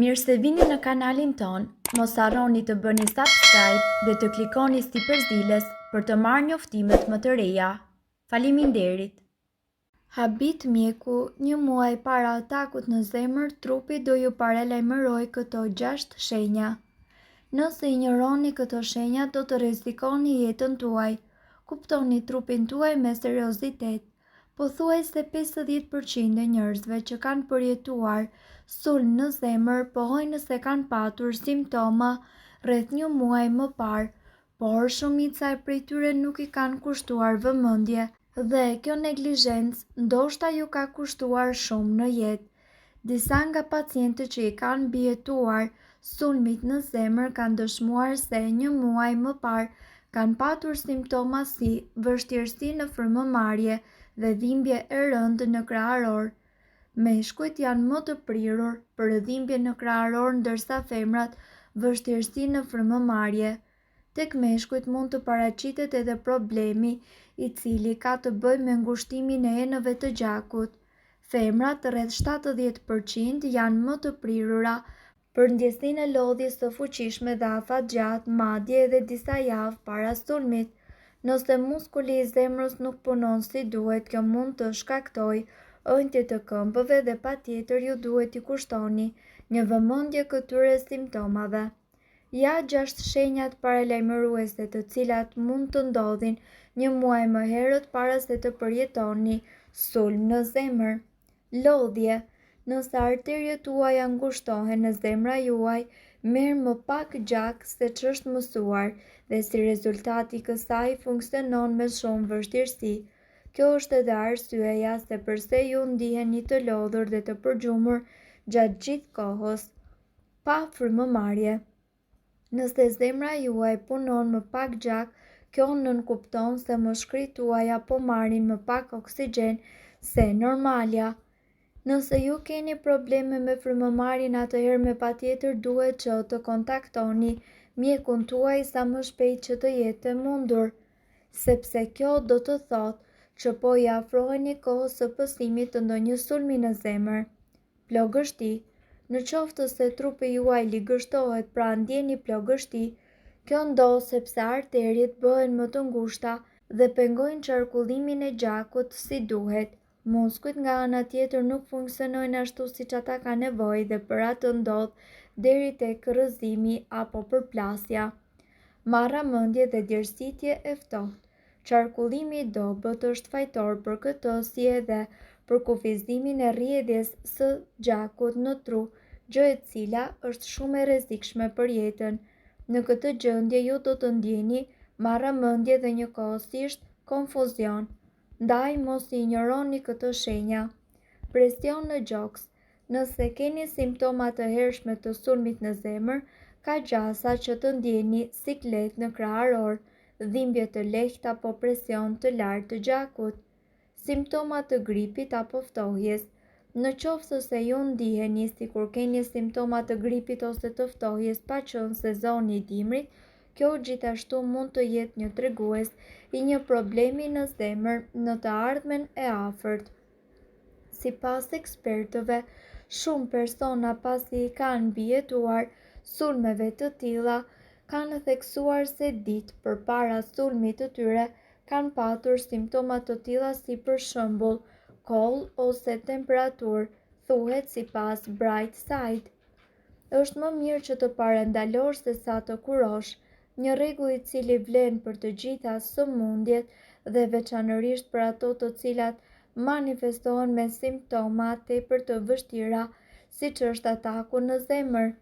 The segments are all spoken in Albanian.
Mirë se vini në kanalin ton, mos harroni të bëni subscribe dhe të klikoni si përzieles për të marrë njoftimet më të reja. Faleminderit! Habit mjeku, një muaj para atakut në zemër, trupi do ju paralajmëroj këto 6 shenja. Nëse injoroni këto shenja, do të rrezikoni jetën tuaj. Kuptoni trupin tuaj me seriozitet. Pothuajse 50% e njerëzve që kanë përjetuar sulm në zemër pohojnë se kanë patur simptoma rreth një muaj më parë, por shumica prej tyre nuk i kanë kushtuar vëmendje dhe kjo neglizhencë ndoshta ju ka kushtuar shumë në jetë. Disa nga pacientët që i kanë mbijetuar sulmit në zemër kanë dëshmuar se një muaj më parë kanë patur simptoma si vështirësi në frymëmarrje dhe dhimbje e rëndë në krahëror. Meshkujt janë më të prirur për dhimbje në krahëror ndërsa femrat vështirësi në frymëmarrje. Tek meshkujt mund të paraqitet edhe problemi i cili ka të bëjë me ngushtimin e enëve të gjakut. Femrat rreth 70% janë më të prirura për ndjesinë e lodhjes së fuqishme dhe afatgjatë, madje edhe disa javë para sulmit. Nëse muskuli i zemrës nuk punon si duhet, kjo mund të shkaktojë ëndje të këmbëve dhe patjetër ju duhet i kushtoni një vëmendje këtyre simptomave. Ja 6 shenjat paralajmëruese të cilat mund të ndodhin një muaj më herët para se të përjetoni sulm në zemër. Lodhje. Nëse arteriet tuaja ngushtohen në zemra juaj, merr më pak gjak se ç'është mësuar dhe si rezultat i kësaj funksionon me shumë vështirësi. Kjo është edhe arsyeja se pse ju ndiheni të lodhur dhe të përgjumur gjatë gjithë kohës pa frymëmarrje. Nëse zemra juaj punon më pak gjak, kjo nënkupton se muskujt tuaja po marrin më pak oksigjen se normalja. Nëse ju keni probleme me frymëmarrjen, atëherë me patjetër duhet që të kontaktoni mjekun tuaj sa më shpejt që të jetë mundur, sepse kjo do të thotë që po i afroheni kohës së pësimit të ndonjë sulmi në zemër. Plogështi. Në qoftë se trupi juaj ligështohet, pra ndjeni plogështi, kjo ndodh sepse arteriet bëhen më të ngushta dhe pengojnë qarkullimin e gjakut si duhet. Muskujt nga ana tjetër nuk funksionojnë ashtu siç ata kanë nevojë dhe për atë ndodh deri tek rrëzimi apo përplasja. Marramendje dhe djersitje e ftohtë. Qarkullimi i dobët është fajtor për këtë si edhe për kufizimin e rrjedhjes së gjakut në tru, gjë e cila është shumë e rrezikshme për jetën. Në këtë gjendje ju do të ndjeni marramendje dhe njëkohësisht konfuzion. Ndaj mos i injoroni këto shenja. Presion në gjoks. Nëse keni simptoma të hershme të sulmit në zemër, ka gjasa që të ndjeni siklet në krahëror, dhimbje të lehta apo presion të lartë të gjakut. Simptoma të gripit apo ftohjes. Në qoftë se ju ndiheni sikur keni simptoma të gripit ose të ftohjes pa qenë sezoni i dimrit, kjo gjithashtu mund të jetë një tregues i një problemi në zemër në të ardhmen e afërt. Sipas ekspertëve, shumë persona pasi i kanë mbijetuar sulmeve të tilla, kanë theksuar se ditë përpara sulmit të tyre kanë patur simptoma të tilla si për shembull koll ose temperaturë, thuhet sipas Brightside. Është më mirë që të parandalosh se sa të kurosh, një rregull i cili vlen për të gjitha sëmundjet dhe veçanërisht për ato të cilat manifestohen me simptoma tepër të vështira, siç është ataku në zemër.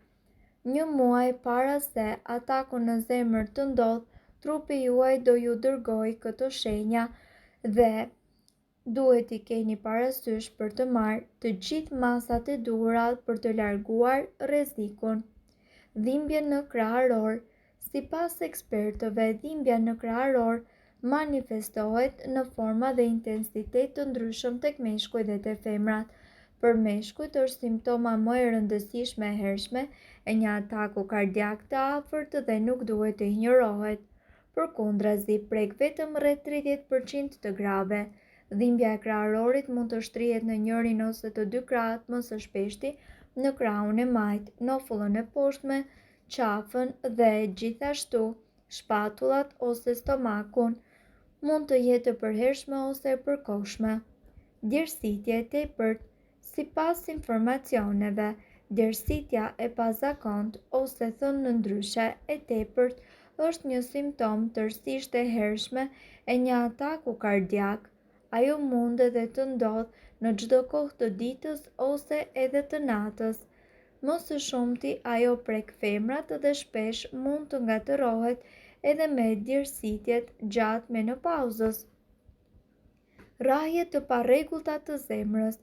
Një muaj para se ataku në zemër të ndodh, trupi juaj do ju dërgojë këto shenja dhe duhet i keni parasysh për të marrë të gjithë masat e duhura për të larguar rrezikun. Dhimbje në krahëror. Sipas ekspertëve, dhimbja në krahëror manifestohet në forma dhe intensitet të ndryshëm tek meshkujt dhe te femrat. Për meshkujt është simptoma më e rëndësishme e hershme e një ataku kardiak të afërt dhe nuk duhet të injorohet. Përkundrazi, prek vetëm rreth 30% të grave. Dhimbja e krahërorit mund të shtrihet në njërin ose të dy krahët më së shpeshti, në krahun e majt, nofullën e poshtme, qafën dhe gjithashtu shpatullat ose stomakun. Mund të jetë e përhershme ose e përkohshme. Djersitje e tepërt. Sipas informacioneve, djersitja e pazakont ose thënë ndryshe e tepërt është një simptom tërësisht e hershme e një ataku kardiak. Ajo mund edhe të ndodhë në çdo kohë të ditës ose edhe të natës. Më së shumti ajo prek femrat dhe shpesh mund të ngatërohet edhe me djersitjet gjatë menopauzës. Rrahje të parregullta të zemrës.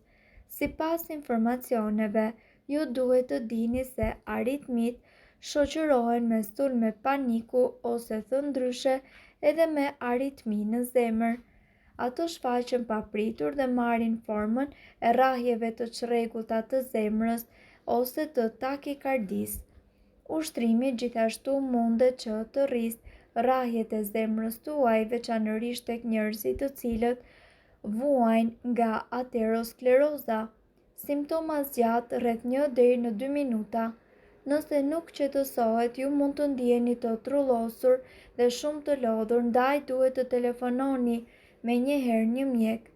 Sipas informacioneve, ju duhet të dini se aritmitë shoqërohen me sulme paniku ose thëndryshe edhe me aritmi në zemër. Ato shfaqen papritur dhe marrin formën e rrahjeve të çrregullta të zemrës ose të takikardisë. Ushtrimi gjithashtu mundet që të rrisë rrahjet e zemrës tuaj, veçanërisht tek njerëzit të cilët vuajnë nga ateroskleroza. Simptoma zgjat rreth 1 deri në 2 minuta. Nëse nuk qetësohet, ju mund të ndjeni të trullosur dhe shumë të lodhur, ndaj duhet të telefononi menjëherë një mjek.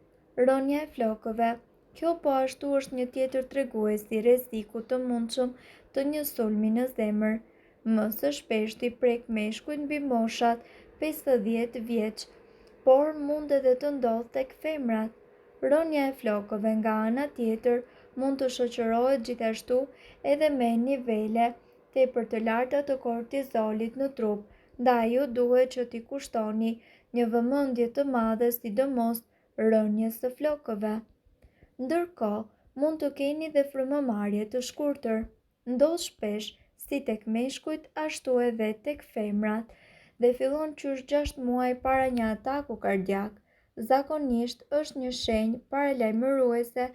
Rënja e flokëve. Kjo po ashtu është një tjetër tregues i rreziku të mundshëm të një sulmi në zemër. Më së shpeshti prek meshkujt mbi moshat 50 vjeç, por mund edhe të ndodhë tek femrat. Rënja e flokëve nga ana tjetër mund të shoqërohet gjithashtu edhe me nivele tepër të larta të kortizolit në trup, ndaj ju duhet që t'i kushtoni një vëmendje të madhe sidomos rënjes së flokëve. Ndërkohë, mund të keni dhe frymëmarrje të shkurtër. Ndodh shpesh si tek meshkujt ashtu edhe tek femrat dhe fillon qysh 6 muaj para një ataku kardiak. Zakonisht është një shenjë paralajmëruese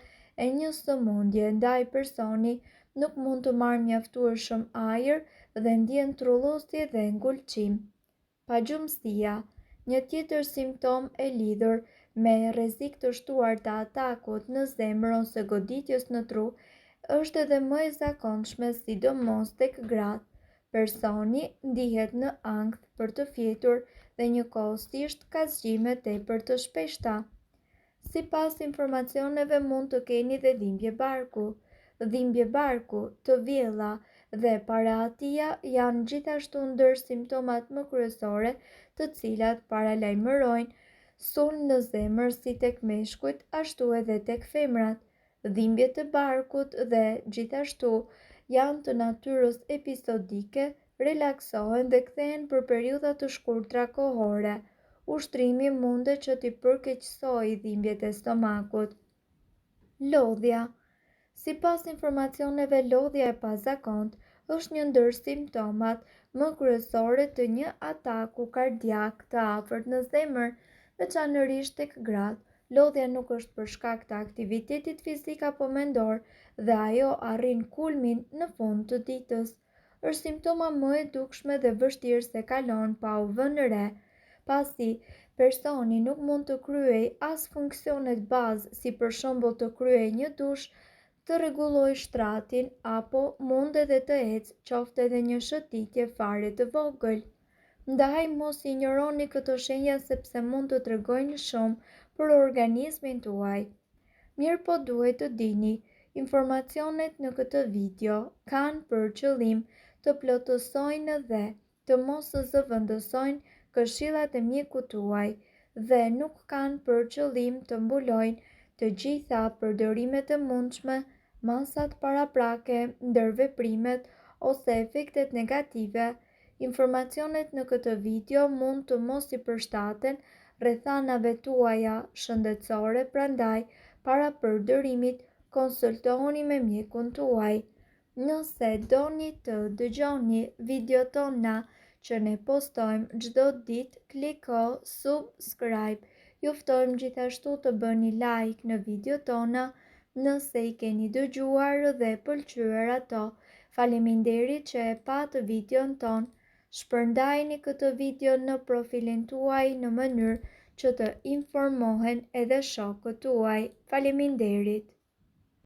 e një sëmundje, ndaj personi nuk mund të marrë mjaftueshëm ajër dhe ndjen trullosje dhe ngulqim. Pagjumësia, një tjetër simptom e lidhur me rrezik të shtuar të atakut në zemër ose goditjes në tru, është edhe më e zakonshme sidomos tek gratë. Personi ndihet në ankth për të fjetur dhe njëkohësisht ka zgjime tepër të shpeshta. Sipas informacioneve mund të keni dhe dhimbje barku. Dhimbje barku, të vjella dhe paraatia janë gjithashtu ndër simptomat më kryesore të cilat paralajmërojnë sulm në zemër si tek meshkujt ashtu edhe tek femrat. Dhimbjet e barkut dhe gjithashtu janë të natyrës episodike, relaksohen dhe kthehen për periudha të shkurtra kohore. Ushtrimi mundet që t'i përkeqësojë dhimbjet e stomakut. Lodhja. Sipas informacioneve, lodhja e pazakont është një ndër simptomat më kryesore të një ataku kardiak të afërt në zemër, veçanërisht tek gratë. Lodhja nuk është për shkak të aktivitetit fizik apo mendor dhe ajo arrin kulmin në fund të ditës. Është simptoma më e dukshme dhe vështirë se kalon pa u vënë re, pasi personi nuk mund të kryej as funksionet bazë si për shembull të kryej një dush, të rregullojë shtratin apo mund edhe të ecë, qoftë edhe një shëtitje fare të vogël. Ndaj mos injoroni këto shenja sepse mund të tregojnë shumë për organizmin tuaj. Mirë po duhet të dini, informacionet në këtë video kanë për qëllim të plotësojnë dhe të mos zëvendësojnë këshillat e mjekut tuaj dhe nuk kanë për qëllim të mbulojnë të gjitha përdorimet e mundshme, masat paraprake, ndërveprimet ose efektet negative. Informacionet në këtë video mund të mos i përshtaten rrethanave tuaja shëndetësore, prandaj para përdorimit konsultohuni me mjekun tuaj. Nëse doni të dëgjoni videot tona që ne postojmë çdo ditë, kliko subscribe. Ju ftojmë gjithashtu të bëni like në videot tona nëse i keni dëgjuar dhe pëlqyer ato. Faleminderit që e pat videon ton. Shpërndajni këtë video në profilin tuaj në mënyrë që të informohen edhe shokët tuaj. Faleminderit.